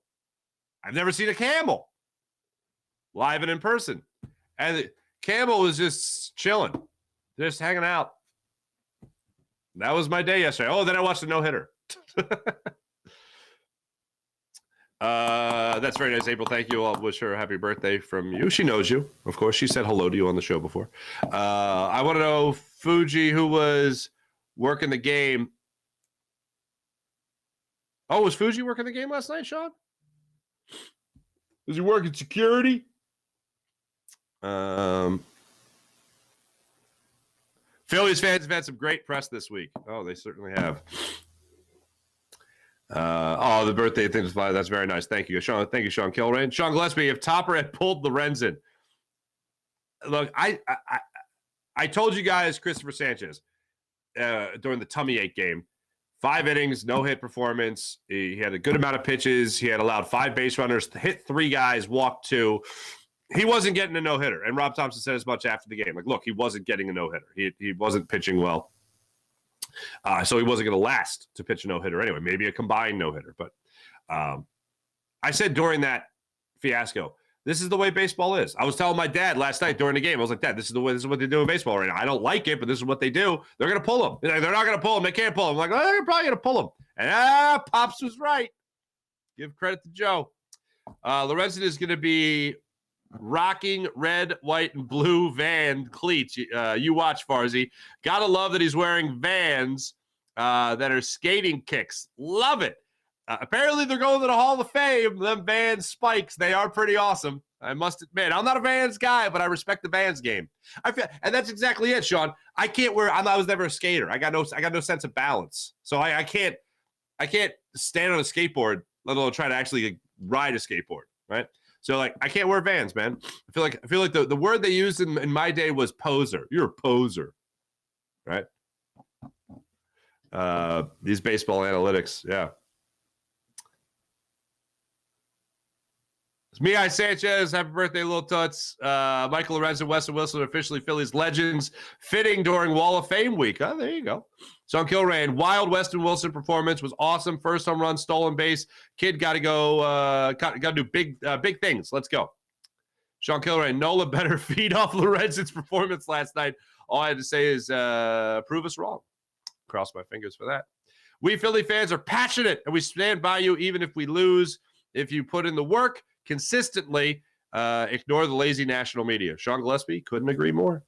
S1: I've never seen a camel live and in person. And the camel was just chilling, just hanging out. That was my day yesterday. Oh, then I watched the no-hitter. That's very nice, April. Thank you. I'll wish her a happy birthday from you. She knows you, of course. She said hello to you on the show before. I want to know, Fuji, who was working the game. Oh, was Fuji working the game last night, Sean? Was he working security? Phillies fans have had some great press this week. Oh, they certainly have. The birthday thing was fine. That's very nice. Thank you, Sean. Thank you, Sean Kilrain. Sean Gillespie, if Topper had pulled Lorenzen. Look, I told you guys Christopher Sanchez during the tummy ache game. 5 innings, no hit performance. He had a good amount of pitches. He had allowed 5 base runners, hit 3 guys, walked 2. He wasn't getting a no hitter, and Rob Thompson said as much after the game. Like, look, he wasn't getting a no hitter. He wasn't pitching well. So he wasn't going to last to pitch a no-hitter anyway, maybe a combined no-hitter. But I said during that fiasco, this is the way baseball is. I was telling my dad last night during the game, I was like, Dad, this is what they do in baseball right now. I don't like it, but this is what they do. They're going to pull him. They're not going to pull him. They can't pull him. I'm like, oh, they're probably going to pull him. And Pops was right. Give credit to Joe. Lorenzen is going to be rocking red, white, and blue Van cleats. You watch, Farzy. Gotta love that he's wearing Vans that are skating kicks. Love it. Apparently, they're going to the Hall of Fame. Them Vans spikes, they are pretty awesome. I must admit, I'm not a Vans guy, but I respect the Vans game. And that's exactly it, Sean. I can't wear. I was never a skater. I got no sense of balance. So I can't stand on a skateboard, let alone try to actually ride a skateboard, right? So, like, I can't wear Vans, man. I feel like the word they used in my day was poser. You're a poser, right? These baseball analytics, yeah. It's me, Sanchez. Happy birthday, Little Toots. Michael Lorenzen, Weston Wilson, officially Phillies legends, fitting during Wall of Fame week. Oh, there you go. Sean Kilrain, wild Weston Wilson performance was awesome. First home run, stolen base. Kid got to go. Got to do big things. Let's go. Sean Kilrain, Nola better feed off Lorenzen's performance last night. All I had to say is prove us wrong. Cross my fingers for that. We Philly fans are passionate, and we stand by you even if we lose. If you put in the work consistently, ignore the lazy national media. Sean Gillespie, couldn't agree more.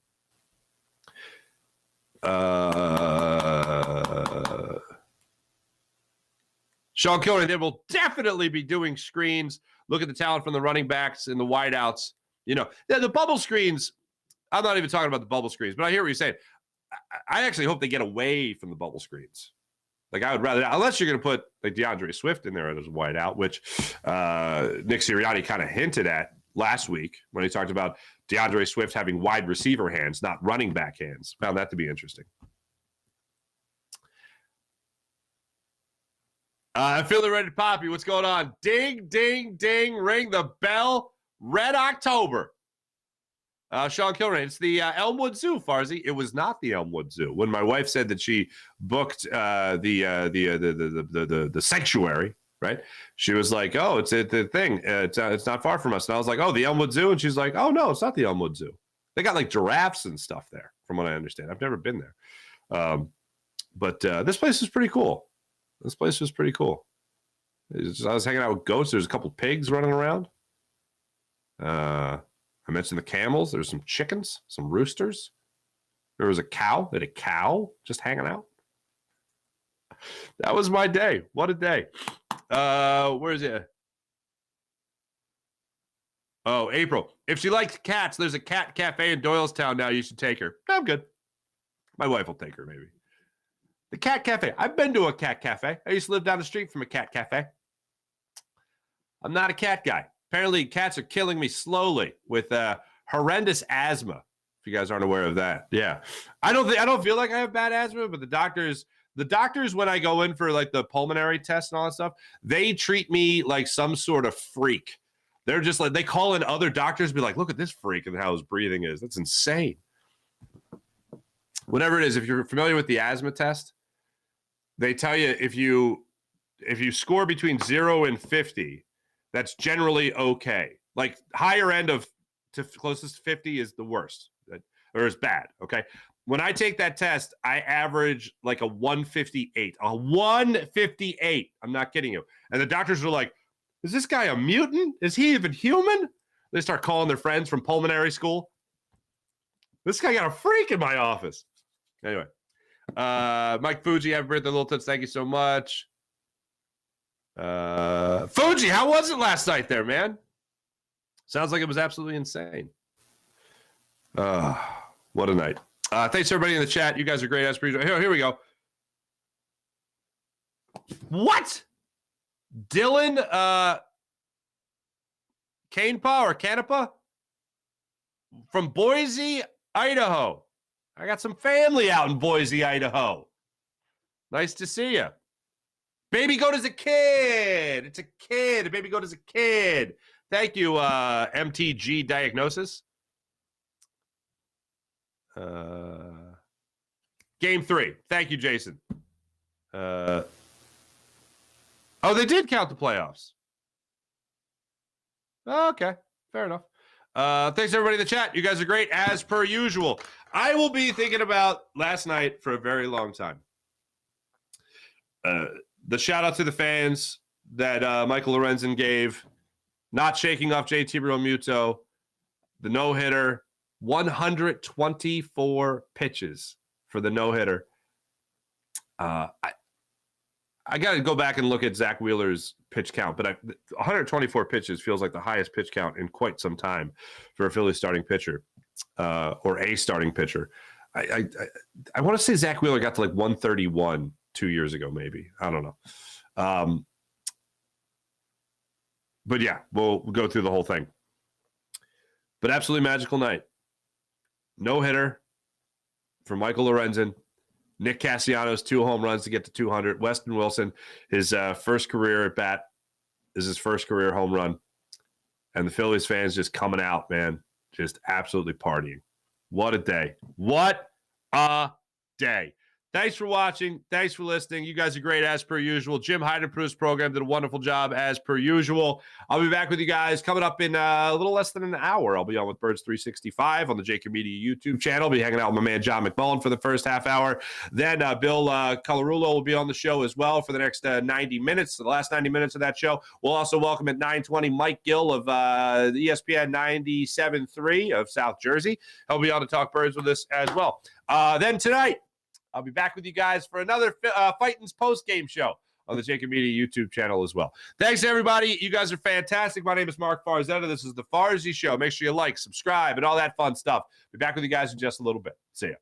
S1: Sean Kilrain, they will definitely be doing screens. Look at the talent from the running backs and the wideouts. You know, the bubble screens. I'm not even talking about the bubble screens, but I hear what you're saying. I actually hope they get away from the bubble screens. Like, I would rather, unless you're going to put like DeAndre Swift in there as a wideout, which Nick Sirianni kind of hinted at last week when he talked about DeAndre Swift having wide receiver hands, not running back hands. Found that to be interesting. Philly Ready Poppy, what's going on? Ding, ding, ding, ring the bell. Red October. Sean Kilrain, it's the Elmwood Zoo, Farzy. It was not the Elmwood Zoo. When my wife said that she booked the sanctuary, right? She was like, "Oh, it's the thing. It's not far from us." And I was like, "Oh, the Elmwood Zoo," and she's like, "Oh no, it's not the Elmwood Zoo. They got like giraffes and stuff there, from what I understand. I've never been there, but this place is pretty cool. This place was pretty cool. I was hanging out with goats. There's a couple pigs running around. I mentioned the camels. There's some chickens, some roosters. There was a cow. They had a cow just hanging out. That was my day. What a day. Where is it? Oh, April. If she likes cats, there's a cat cafe in Doylestown now. You should take her. I'm good. My wife will take her, maybe. The cat cafe. I've been to a cat cafe. I used to live down the street from a cat cafe. I'm not a cat guy. Apparently, cats are killing me slowly with horrendous asthma. If you guys aren't aware of that, yeah. I don't feel like I have bad asthma, but the doctors, when I go in for like the pulmonary test and all that stuff, they treat me like some sort of freak. They're just like, they call in other doctors, be like, look at this freak and how his breathing is. That's insane. Whatever it is, if you're familiar with the asthma test, they tell you if you score between 0 and 50, that's generally okay. Like higher end of to closest to 50 is the worst, or is bad. Okay. When I take that test, I average like a 158. A 158. I'm not kidding you. And the doctors are like, is this guy a mutant? Is he even human? They start calling their friends from pulmonary school. This guy got a freak in my office. Anyway, Mike Fuji, happy birthday, Little Toots. Thank you so much. Fuji, how was it last night there, man? Sounds like it was absolutely insane. What a night. Thanks everybody in the chat. You guys are great. Here we go. What? Dylan Canepa or Canepa from Boise, Idaho. I got some family out in Boise, Idaho. Nice to see you. Baby goat is a kid. It's a kid. A baby goat is a kid. Thank you, MTG Diagnosis. Game 3. Thank you, Jason. Oh, they did count the playoffs. Okay, fair enough. Thanks, everybody in the chat. You guys are great, as per usual. I will be thinking about last night for a very long time. The shout-out to the fans that Michael Lorenzen gave, not shaking off JT Realmuto, the no-hitter, 124 pitches for the no-hitter. I got to go back and look at Zach Wheeler's pitch count, but 124 pitches feels like the highest pitch count in quite some time for a Phillies starting pitcher, or a starting pitcher. I want to say Zach Wheeler got to like 131 2 years ago, maybe. I don't know. But yeah, we'll go through the whole thing. But absolutely magical night. No hitter for Michael Lorenzen. Nick Castellanos, 2 home runs to get to 200. Weston Wilson, his first career at bat, is his first career home run. And the Phillies fans just coming out, man. Just absolutely partying. What a day. What a day. Thanks for watching. Thanks for listening. You guys are great as per usual. Jim Heidenpru's program did a wonderful job as per usual. I'll be back with you guys coming up in a little less than an hour. I'll be on with Birds 365 on the Jacob Media YouTube channel. I'll be hanging out with my man John McMullen for the first half hour. Then Bill Colarulo will be on the show as well for the next 90 minutes. So the last 90 minutes of that show. We'll also welcome at 9:20 Mike Gill of the ESPN 97.3 of South Jersey. He'll be on to talk Birds with us as well. Then tonight, I'll be back with you guys for another Fightin's post-game show on the Jacob Media YouTube channel as well. Thanks, everybody. You guys are fantastic. My name is Mark Farzetta. This is the Farzy Show. Make sure you like, subscribe, and all that fun stuff. Be back with you guys in just a little bit. See ya.